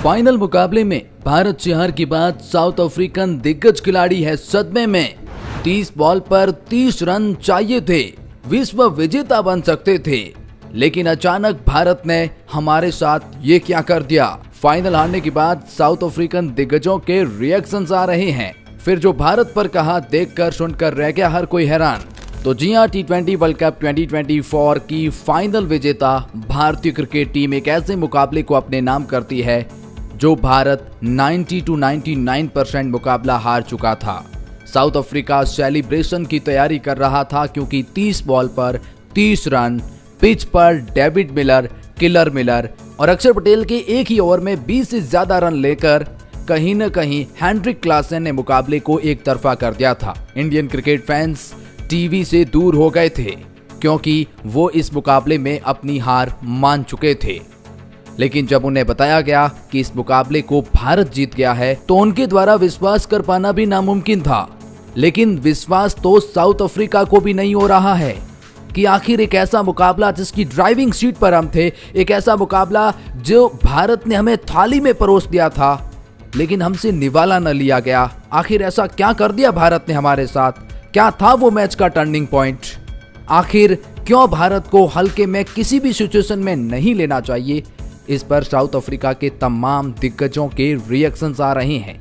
Final मुकाबले में भारत से हार के बाद साउथ अफ्रीकन दिग्गज खिलाड़ी है सदमे में। 30 बॉल पर 30 रन चाहिए थे, विश्व विजेता बन सकते थे, लेकिन अचानक भारत ने हमारे साथ ये क्या कर दिया। फाइनल हारने के बाद साउथ अफ्रीकन दिग्गजों के रिएक्शंस आ रहे हैं। फिर जो भारत पर कहा, देखकर सुनकर रह गया हर कोई हैरान। तो जी हां, T20 वर्ल्ड कप 2024 की फाइनल विजेता भारतीय क्रिकेट टीम एक ऐसे मुकाबले को अपने नाम करती है जो भारत 90 to 99% मुकाबला हार चुका था। साउथ अफ्रीका सेलिब्रेशन की तैयारी कर रहा था क्योंकि 30 बॉल पर 30 रन, पिच पर डेविड मिलर, किलर मिलर और अक्षर पटेल के एक ही ओवर में 20 से ज्यादा रन लेकर कहीं न कहीं हेनरिक क्लासन ने मुकाबले को एक तरफा कर दिया था। इंडियन क्रिकेट फैंस टीवी से दूर हो गए थे क्योंकि वो इस मुकाबले में अपनी हार मान चुके थे। लेकिन जब उन्हें बताया गया कि इस मुकाबले को भारत जीत गया है तो उनके द्वारा विश्वास कर पाना भी नामुमकिन था। लेकिन विश्वास तो साउथ अफ्रीका को भी नहीं हो रहा है कि आखिर एक ऐसा मुकाबला जिसकी ड्राइविंग सीट पर हम थे, एक ऐसा मुकाबला जो भारत ने हमें थाली में परोस दिया था लेकिन हमसे निवाला न लिया गया। आखिर ऐसा क्या कर दिया भारत ने हमारे साथ? क्या था वो मैच का टर्निंग पॉइंट? आखिर क्यों भारत को हल्के में किसी भी सिचुएशन में नहीं लेना चाहिए? इस पर साउथ अफ्रीका के तमाम दिग्गजों के रिएक्शंस आ रहे हैं।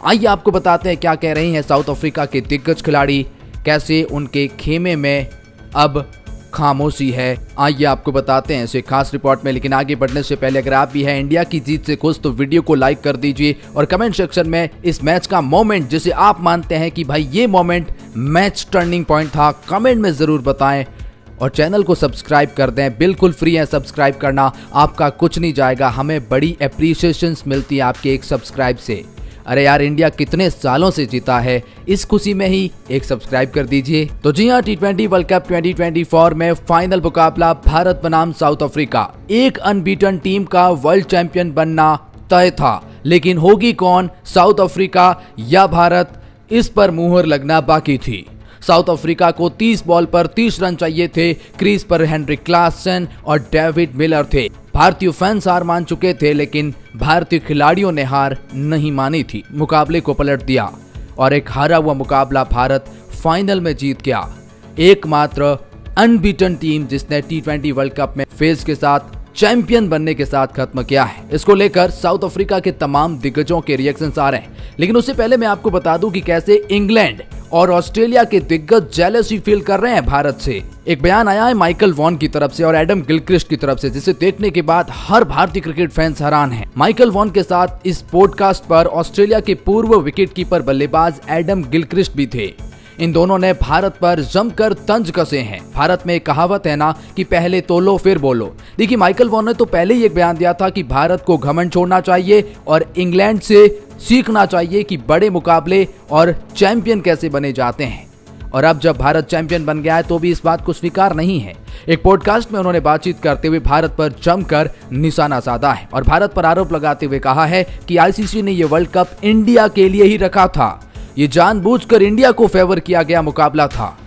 आइए आपको बताते हैं क्या कह रहे हैं साउथ अफ्रीका के दिग्गज खिलाड़ी, कैसे उनके खेमे में अब खामोशी है। आइए आपको बताते हैं इसे खास रिपोर्ट में। लेकिन आगे बढ़ने से पहले अगर आप भी हैं इंडिया की जीत से खुश तो वीडियो को लाइक कर दीजिए और कमेंट सेक्शन में इस मैच का मोमेंट जिसे आप मानते हैं कि भाई ये मोमेंट मैच टर्निंग पॉइंट था, कमेंट में जरूर बताएं और चैनल को सब्सक्राइब कर दें। बिल्कुल फ्री है सब्सक्राइब करना, आपका कुछ नहीं जाएगा, हमें बड़ी एप्रिसिएशन मिलती है आपके एक सब्सक्राइब से। अरे यार, इंडिया कितने सालों से जीता है, इस खुशी में ही एक सब्सक्राइब कर दीजिए। तो जी हां, T20 वर्ल्ड कप 2024 में फाइनल मुकाबला भारत बनाम साउथ अफ्रीका। एक अनबीटन टीम का वर्ल्ड चैंपियन बनना तय था, लेकिन होगी कौन, साउथ अफ्रीका या भारत, इस पर मुहर लगना बाकी थी। साउथ अफ्रीका को 30 बॉल पर 30 रन चाहिए थे। क्रीज पर हेनरिक क्लासन और डेविड मिलर थे। भारतीय फैंस हार मान चुके थे लेकिन भारतीय खिलाड़ियों ने हार नहीं मानी थी, मुकाबले को पलट दिया और एक हारा हुआ मुकाबला भारत फाइनल में जीत गया। एकमात्र अनबीटन टीम जिसने T20 वर्ल्ड कप में फेज के साथ चैंपियन बनने के साथ खत्म किया है। इसको लेकर साउथ अफ्रीका के तमाम दिग्गजों के रिएक्शंस आ रहे हैं। लेकिन उससे पहले मैं आपको बता दूं कि कैसे इंग्लैंड और ऑस्ट्रेलिया के दिग्गज जेलसी फील कर रहे हैं भारत से। एक बयान आया है माइकल वॉन की तरफ से और एडम गिलक्रिस्ट की तरफ से, जिसे देखने के बाद हर भारतीय क्रिकेट फैंस हैरान हैं। माइकल वॉन के साथ इस पॉडकास्ट पर ऑस्ट्रेलिया के पूर्व विकेटकीपर बल्लेबाज एडम गिलक्रिस्ट भी थे। इन दोनों ने भारत पर जमकर तंज कसे हैं। भारत में एक कहावत है ना कि पहले तोलो फिर बोलो। देखिए, माइकल वॉन ने तो पहले ही एक बयान दिया था कि भारत को घमंड छोड़ना चाहिए और इंग्लैंड से सीखना चाहिए कि बड़े मुकाबले और चैंपियन कैसे बने जाते हैं। और अब जब भारत चैंपियन बन गया है तो भी इस बात को स्वीकार नहीं है। एक पॉडकास्ट में उन्होंने बातचीत करते हुए भारत पर जमकर निशाना साधा है और भारत पर आरोप लगाते हुए कहा है कि आईसीसी ने ये वर्ल्ड कप इंडिया के लिए ही रखा था, ये जानबूझकर इंडिया को फेवर किया गया मुकाबला था।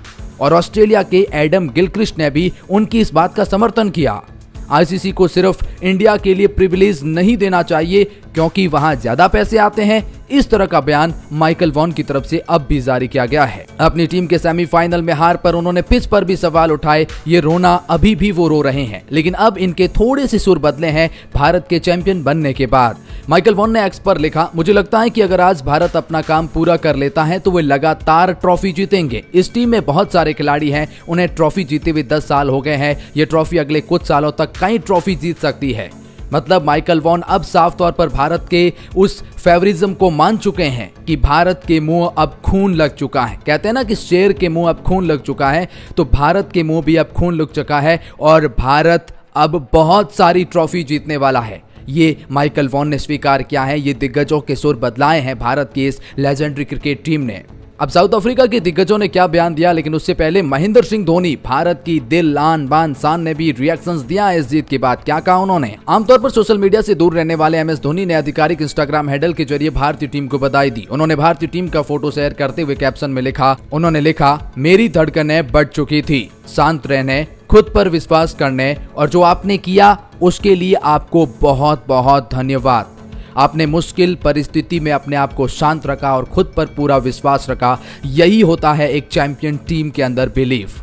और ऑस्ट्रेलिया के एडम गिलक्रिस्ट ने भी उनकी इस बात का समर्थन किया। आईसीसी को सिर्फ इंडिया के लिए प्रिविलेज नहीं देना चाहिए क्योंकि वहां ज्यादा पैसे आते हैं। इस तरह का बयान माइकल वॉन की तरफ से अब भी जारी किया गया है। अपनी टीम के सेमीफाइनल में हार पर उन्होंने पिच पर भी सवाल उठाए। ये रोना अभी भी वो रो रहे हैं, लेकिन अब इनके थोड़े से सुर बदले हैं भारत के चैंपियन बनने के बाद। माइकल वॉन ने एक्स पर लिखा, मुझे लगता है कि अगर आज भारत अपना काम पूरा कर लेता है तो वे लगातार ट्रॉफी जीतेंगे। इस टीम में बहुत सारे खिलाड़ी हैं, उन्हें ट्रॉफी जीते हुए 10 साल हो गए हैं। ये ट्रॉफी अगले कुछ सालों तक कई ट्रॉफी जीत सकती है। मतलब माइकल वॉन अब साफ तौर पर भारत के उस फेवरिज्म को मान चुके हैं कि भारत के मुंह अब खून लग चुका है। कहते हैं ना कि शेर के मुंह अब खून लग चुका है, तो भारत के मुंह भी अब खून लग चुका है और भारत अब बहुत सारी ट्रॉफी जीतने वाला है। ये माइकल वॉन ने स्वीकार किया है। ये दिग्गजों के सुर बदलाए हैं भारत की इस लेजेंडरी क्रिकेट टीम ने। अब साउथ अफ्रीका के दिग्गजों ने क्या बयान दिया, लेकिन उससे पहले महेंद्र सिंह धोनी, भारत की दिल आन बान शान ने भी रिएक्शंस दिया है इस जीत के बाद। क्या कहा उन्होंने? आमतौर पर सोशल मीडिया से दूर रहने वाले एमएस धोनी ने आधिकारिक इंस्टाग्राम हैंडल के जरिए भारतीय टीम को बधाई दी। उन्होंने भारतीय टीम का फोटो शेयर करते हुए कैप्शन में लिखा, उन्होंने लिखा, मेरी धड़कनें बढ़ चुकी थी, शांत रहने, खुद पर विश्वास करने और जो आपने किया उसके लिए आपको बहुत बहुत धन्यवाद। आपने मुश्किल परिस्थिति में अपने आप को शांत रखा और खुद पर पूरा विश्वास रखा। यही होता है एक चैंपियन टीम के अंदर बिलीफ।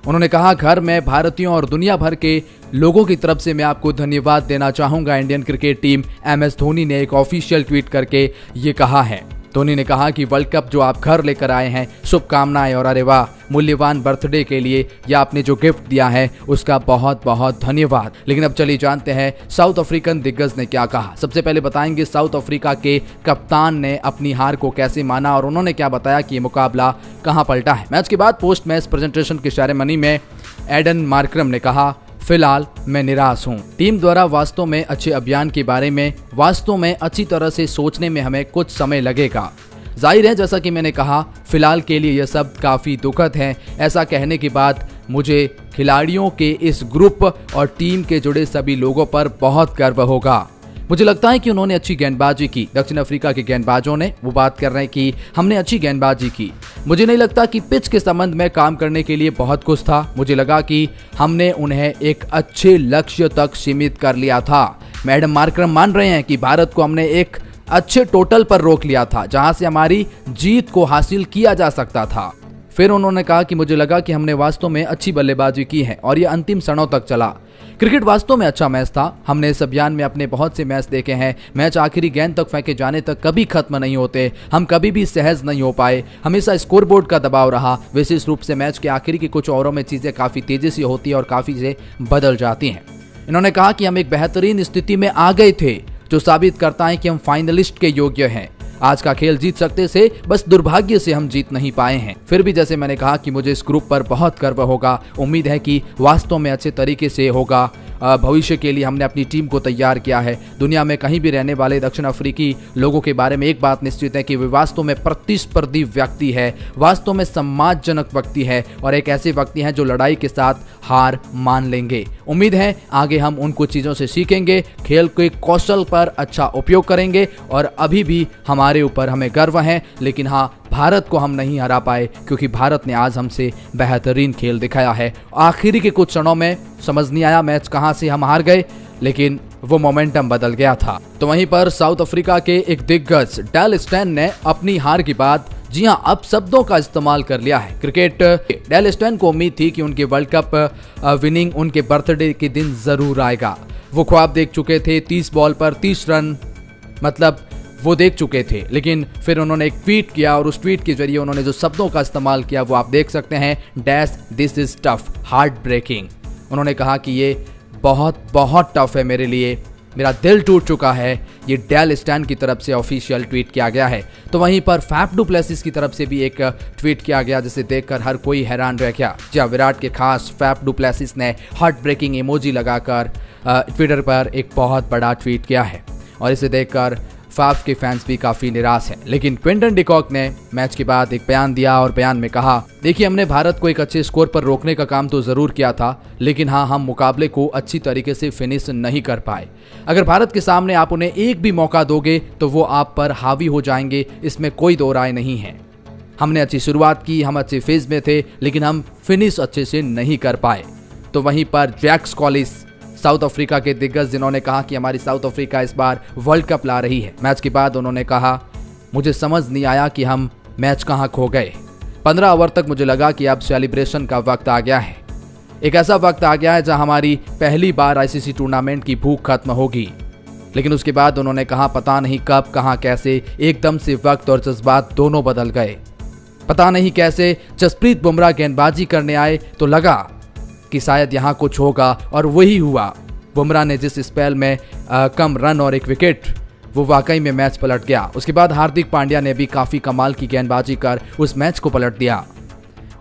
उन्होंने कहा, घर में भारतीयों और दुनिया भर के लोगों की तरफ से मैं आपको धन्यवाद देना चाहूंगा। Indian cricket team MS Dhoni ने एक ऑफिशियल ट्वीट करके ये कहा है। धोनी ने कहा कि वर्ल्ड कप जो आप घर लेकर आए हैं, शुभकामनाएं और अरे वाह, मूल्यवान बर्थडे के लिए या आपने जो गिफ्ट दिया है उसका बहुत बहुत धन्यवाद। लेकिन अब चलिए जानते हैं साउथ अफ्रीकन दिग्गज ने क्या कहा। सबसे पहले बताएंगे साउथ अफ्रीका के कप्तान ने अपनी हार को कैसे माना और उन्होंने क्या बताया कि ये मुकाबला कहां पलटा है। मैच के बाद पोस्ट मैच प्रेजेंटेशन की सेरेमनी में एडन मार्करम ने कहा, फिलहाल मैं निराश हूं। टीम द्वारा वास्तव में अच्छे अभियान के बारे में वास्तव में अच्छी तरह से सोचने में हमें कुछ समय लगेगा। जाहिर है, जैसा कि मैंने कहा, फिलहाल के लिए यह सब काफी दुखद है। ऐसा कहने के बाद मुझे खिलाड़ियों के इस ग्रुप और टीम के जुड़े सभी लोगों पर बहुत गर्व होगा। मुझे लगता है कि उन्होंने अच्छी गेंदबाजी की। दक्षिण अफ्रीका के गेंदबाजों ने वो बात कर रहे हैं कि हमने अच्छी गेंदबाजी की। मुझे नहीं लगता कि पिच के संबंध में काम करने के लिए बहुत कुछ था। मुझे लगा कि हमने उन्हें एक अच्छे लक्ष्य तक सीमित कर लिया था। मैडम मार्करम मान रहे हैं कि भारत को हमने एक अच्छे टोटल पर रोक लिया था जहां से हमारी जीत को हासिल किया जा सकता था। फिर उन्होंने कहा कि मुझे लगा कि हमने वास्तव में अच्छी बल्लेबाजी की है और ये अंतिम क्षणों तक चला। क्रिकेट वास्तव में अच्छा मैच था। हमने इस अभियान में अपने बहुत से मैच देखे हैं। मैच आखिरी गेंद तक फेंके जाने तक कभी खत्म नहीं होते। हम कभी भी सहज नहीं हो पाए। हमेशा स्कोरबोर्ड का दबाव रहा। विशेष रूप से मैच के आखिरी के कुछ ओवरों में चीजें काफी तेजी से होती है और काफी से बदल जाती हैं। इन्होंने कहा कि हम एक बेहतरीन स्थिति में आ गए थे जो साबित करता है कि हम फाइनलिस्ट के योग्य हैं। आज का खेल जीत सकते थे, बस दुर्भाग्य से हम जीत नहीं पाए हैं। फिर भी जैसे मैंने कहा कि मुझे इस ग्रुप पर बहुत गर्व होगा। उम्मीद है कि वास्तव में अच्छे तरीके से होगा। भविष्य के लिए हमने अपनी टीम को तैयार किया है। दुनिया में कहीं भी रहने वाले दक्षिण अफ्रीकी लोगों के बारे में एक बात निश्चित है कि वे वास्तव में प्रतिस्पर्धी व्यक्ति है, वास्तव में सम्मानजनक व्यक्ति है और एक ऐसे व्यक्ति हैं जो लड़ाई के साथ हार मान लेंगे। उम्मीद है आगे हम उन कुछ चीज़ों से सीखेंगे, खेल के कौशल पर अच्छा उपयोग करेंगे और अभी भी हमारे ऊपर हमें गर्व है। लेकिन हाँ, भारत को हम नहीं हरा पाए क्योंकि भारत ने आज हमसे बेहतरीन खेल दिखाया है। आखिरी के कुछ क्षणों में समझ नहीं आया मैच कहां से हम हार गए, लेकिन वो मोमेंटम बदल गया था। तो वहीं पर साउथ अफ्रीका के एक दिग्गज डेल स्टेन ने अपनी हार के बाद जी हां अब शब्दों का इस्तेमाल कर लिया है। क्रिकेट डेल स्टेन को उम्मीद थी कि उनके वर्ल्ड कप विनिंग उनके बर्थडे के दिन जरूर आएगा। वो ख्वाब देख चुके थे 30 बॉल पर 30 रन, मतलब वो देख चुके थे। लेकिन फिर उन्होंने एक ट्वीट किया और उस ट्वीट के जरिए उन्होंने जो शब्दों का इस्तेमाल किया वो आप देख सकते हैं, dash this is tough, heart breaking. उन्होंने कहा कि ये बहुत बहुत टफ है मेरे लिए, मेरा दिल टूट चुका है। ये डेल स्टैन की तरफ से ऑफिशियल ट्वीट किया गया है। तो वहीं पर फैफ डू प्लेसिस की तरफ से भी एक ट्वीट किया गया जिसे देखकर हर कोई हैरान रह गया। जहाँ विराट के खास फैफ डू प्लेसिस ने हार्ट ब्रेकिंग इमोजी लगाकर ट्विटर पर एक बहुत बड़ा ट्वीट किया है और इसे देखकर फाफ के फैंस भी काफी निराश हैं। लेकिन क्विंटन डिकॉक ने मैच के बाद एक बयान दिया और बयान में कहा, देखिए हमने भारत को एक अच्छे स्कोर पर रोकने का काम तो जरूर किया था, लेकिन हाँ, हम मुकाबले को अच्छी तरीके से फिनिश नहीं कर पाए। अगर भारत के सामने आप उन्हें एक भी मौका दोगे तो वो आप पर हावी हो जाएंगे, इसमें कोई दो राय नहीं है। हमने अच्छी शुरुआत की, हम अच्छे फेज में थे, लेकिन हम फिनिश अच्छे से नहीं कर पाए। तो वहीं पर जैक्स कॉलिस, साउथ अफ्रीका के दिग्गज, जिन्होंने कहा कि हमारी साउथ अफ्रीका इस बार वर्ल्ड कप ला रही है। मैच के बाद उन्होंने कहा, मुझे समझ नहीं आया कि हम मैच कहां खो गए। 15 ओवर तक मुझे लगा कि अब सेलिब्रेशन का वक्त आ गया है। एक ऐसा वक्त आ गया है जहां हमारी पहली बार आईसीसी टूर्नामेंट की भूख खत्म होगी। लेकिन उसके बाद उन्होंने कहा, पता नहीं कब, कहां, कैसे एकदम से वक्त और जज्बात दोनों बदल गए। पता नहीं कैसे जसप्रीत बुमराह गेंदबाजी करने आए तो लगा कि शायद यहाँ कुछ होगा और वही हुआ। बुमराह ने जिस स्पेल में कम रन और एक विकेट, वो वाकई में मैच पलट गया। उसके बाद हार्दिक पांड्या ने भी काफ़ी कमाल की गेंदबाजी कर उस मैच को पलट दिया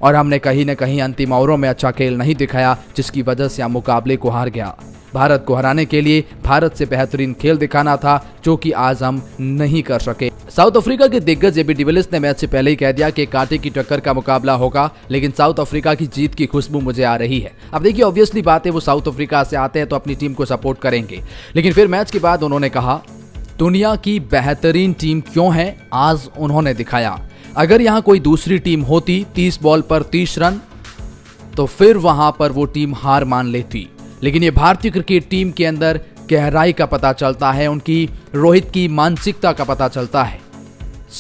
और हमने कहीं न कहीं अंतिम ओवरों में अच्छा खेल नहीं दिखाया, जिसकी वजह से हम मुकाबले को हार गया। भारत को हराने के लिए भारत से बेहतरीन खेल दिखाना था, जो कि आज हम नहीं कर सके। साउथ अफ्रीका के दिग्गज एबी डिविलियर्स ने मैच से पहले ही कह दिया कि कांटे की टक्कर का मुकाबला होगा, लेकिन साउथ अफ्रीका की जीत की खुशबू मुझे आ रही है। अब देखिए, ऑब्वियसली बात है, वो साउथ अफ्रीका से आते हैं तो अपनी टीम को सपोर्ट करेंगे। लेकिन फिर मैच के बाद उन्होंने कहा, दुनिया की बेहतरीन टीम क्यों है, आज उन्होंने दिखाया। अगर यहाँ कोई दूसरी टीम होती 30 बॉल पर 30 रन, तो फिर वहां पर वो टीम हार मान लेती। लेकिन ये भारतीय क्रिकेट टीम के अंदर गहराई का पता चलता है, उनकी रोहित की मानसिकता का पता चलता है।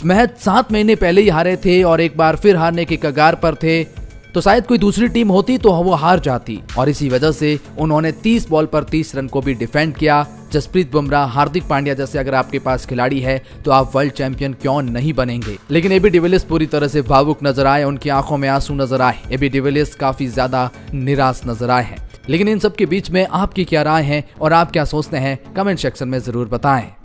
मैच 7 महीने पहले ही हारे थे और एक बार फिर हारने के कगार पर थे, तो शायद कोई दूसरी टीम होती तो वो हार जाती, और इसी वजह से उन्होंने 30 बॉल पर 30 रन को भी डिफेंड किया। जसप्रीत बुमराह, हार्दिक पांड्या जैसे अगर आपके पास खिलाड़ी है तो आप वर्ल्ड चैंपियन क्यों नहीं बनेंगे। लेकिन एबी डिविलियर्स पूरी तरह से भावुक नजर आए, उनकी आंखों में आंसू नजर आए। एबी डिविलियर्स काफी ज्यादा निराश नजर आए हैं। लेकिन इन सब के बीच में आपकी क्या राय है और आप क्या सोचते हैं, कमेंट सेक्शन में जरूर बताएं।